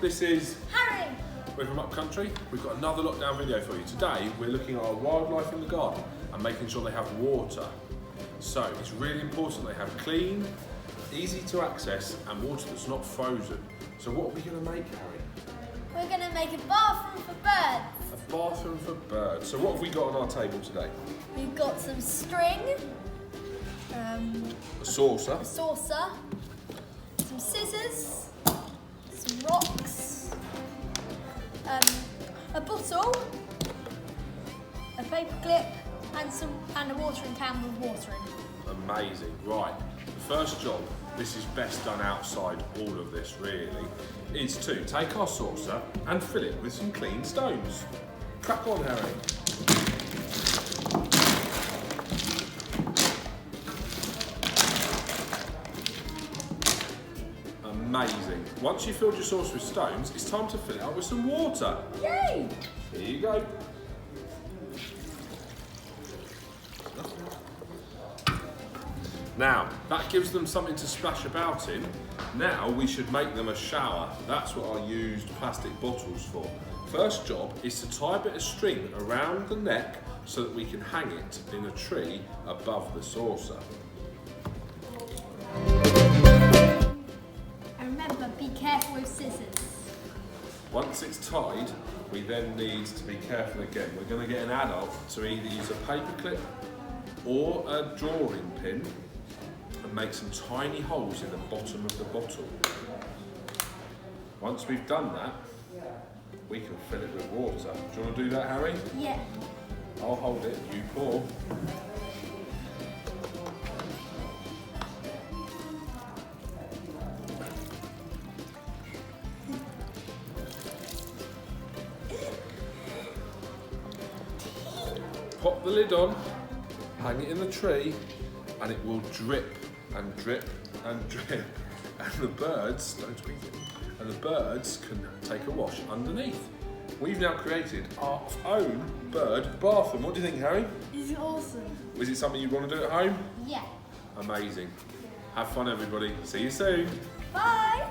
this is Harry! we're from Upcountry. We've got another lockdown video for you. Today we're looking at our wildlife in the garden and making sure they have water. So it's really important they have clean, easy to access and water that's not frozen. So what are we going to make, Harry? We're going to make a bathroom for birds. A bathroom for birds. So what have we got on our table today? We've got some string, A saucer. a saucer, some scissors, some rocks, a bottle, a paper clip, and a watering can with water in. Amazing. Right, the first job, this is best done outside all of this really, is to take our saucer and fill it with some clean stones. Crack on, Harry. Amazing. Once you've filled your saucer with stones, it's time to fill it up with some water. Yay! Here you go. Now, that gives them something to splash about in. Now we should make them a shower. That's what I used plastic bottles for. First job is to tie a bit of string around the neck so that we can hang it in a tree above the saucer. And remember, be careful with scissors. Once it's tied, we then need to be careful again. We're going to get an adult to either use a paper clip or a drawing pin and make some tiny holes in the bottom of the bottle. Once we've done that, we can fill it with water. Do you want to do that, Harry? Yeah. I'll hold it, you pour. Pop the lid on, hang it in the tree, and it will drip and drip and drip. And the birds, don't squeeze it, and the birds can take a wash underneath. We've now created our own bird bathroom. What do you think, Harry? This is awesome. Is it something you want to do at home? Yeah. Amazing. Have fun, everybody. See you soon. Bye!